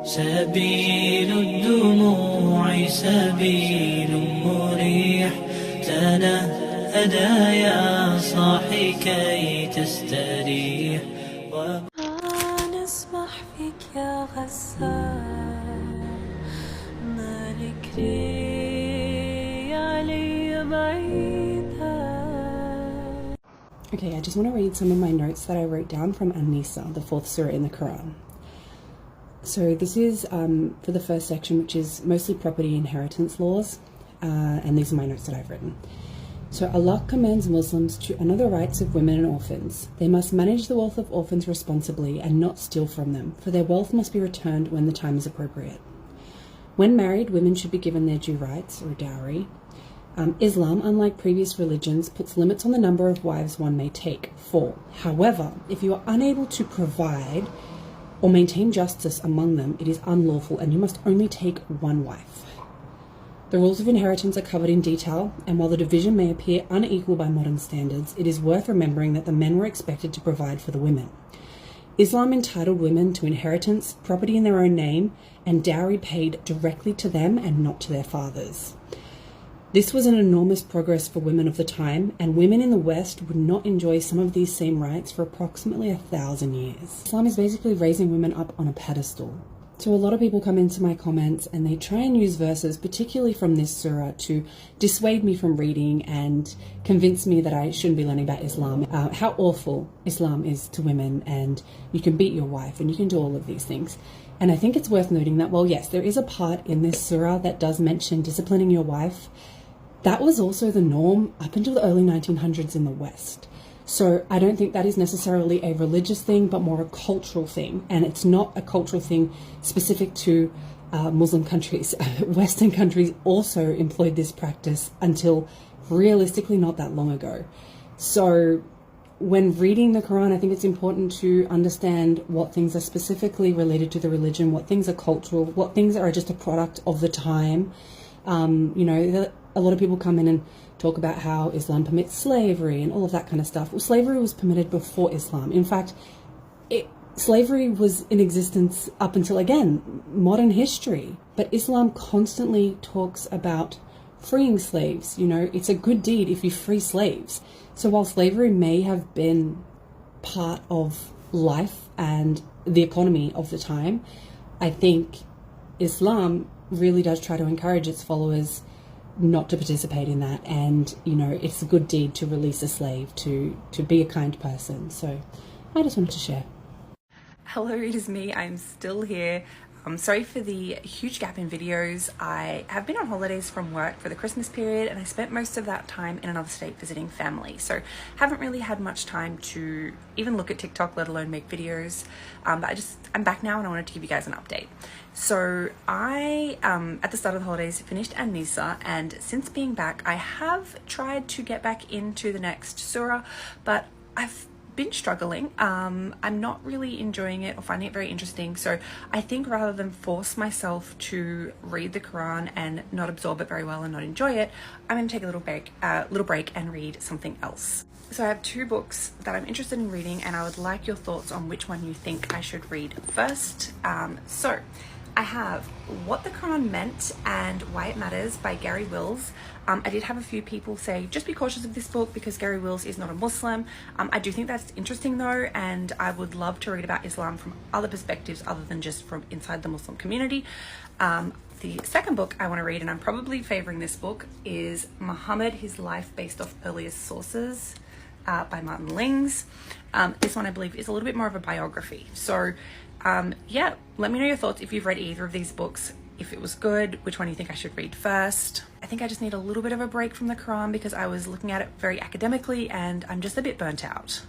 سبيل الدموع سبيل مريح تنهدى يا صاحي كي تستريح نسمح فيك يا غسان مالك لي علي بعيدا. Okay, I just want to read some of my notes that I wrote down from An-Nisa, the fourth surah in the Quran. So this is for the first section, which is mostly property inheritance laws, and these are my notes that I've written. So Allah commands Muslims to honor the rights of women and orphans. They must manage the wealth of orphans responsibly and not steal from them, for their wealth must be returned when the time is appropriate. When married, women should be given their due rights, or dowry. Islam, unlike previous religions, puts limits on the number of wives one may take, 4. However, if you are unable to provide or maintain justice among them, it is unlawful and you must only take one wife. The rules of inheritance are covered in detail, and while the division may appear unequal by modern standards, it is worth remembering that the men were expected to provide for the women. Islam entitled women to inheritance, property in their own name, and dowry paid directly to them and not to their fathers. This was an enormous progress for women of the time, and women in the West would not enjoy some of these same rights for approximately 1,000 years. Islam is basically raising women up on a pedestal. So a lot of people come into my comments and they try and use verses, particularly from this surah, to dissuade me from reading and convince me that I shouldn't be learning about Islam, how awful Islam is to women, and you can beat your wife and you can do all of these things. And I think it's worth noting that, well, yes, there is a part in this surah that does mention disciplining your wife. That was also the norm up until the early 1900s in the West. So I don't think that is necessarily a religious thing, but more a cultural thing. And it's not a cultural thing specific to Muslim countries. Western countries also employed this practice until realistically not that long ago. So when reading the Quran, I think it's important to understand what things are specifically related to the religion, what things are cultural, what things are just a product of the time. A lot of people come in and talk about how Islam permits slavery and all of that kind of stuff. Well, slavery was permitted before Islam. In fact, slavery was in existence up until, again, modern history. But Islam constantly talks about freeing slaves. You know, it's a good deed if you free slaves. So while slavery may have been part of life and the economy of the time, I think Islam really does try to encourage its followers not to participate in that, and it's a good deed to release a slave, to be a kind person. So I just wanted to share. Hello, it is me. I'm still here. I'm sorry for the huge gap in videos. I have been on holidays from work for the Christmas period, and I spent most of that time in another state visiting family, so haven't really had much time to even look at TikTok, let alone make videos. But I'm back now and I wanted to give you guys an update. So I, at the start of the holidays, finished An-Nisa, and since being back, I have tried to get back into the next surah, but I've been struggling. I'm not really enjoying it or finding it very interesting. So I think rather than force myself to read the Quran and not absorb it very well and not enjoy it, I'm going to take a little break and read something else. So I have 2 books that I'm interested in reading, and I would like your thoughts on which one you think I should read first. So I have What the Quran Meant and Why It Matters by Gary Wills. I did have a few people say, just be cautious of this book because Gary Wills is not a Muslim. I do think that's interesting though, and I would love to read about Islam from other perspectives other than just from inside the Muslim community. The second book I want to read, and I'm probably favoring this book, is Muhammad, His Life Based Off Earliest Sources by Martin Lings. This one I believe is a little bit more of a biography. So yeah, let me know your thoughts if you've read either of these books, if it was good, which one you think I should read first. I think I just need a little bit of a break from the Quran because I was looking at it very academically and I'm just a bit burnt out.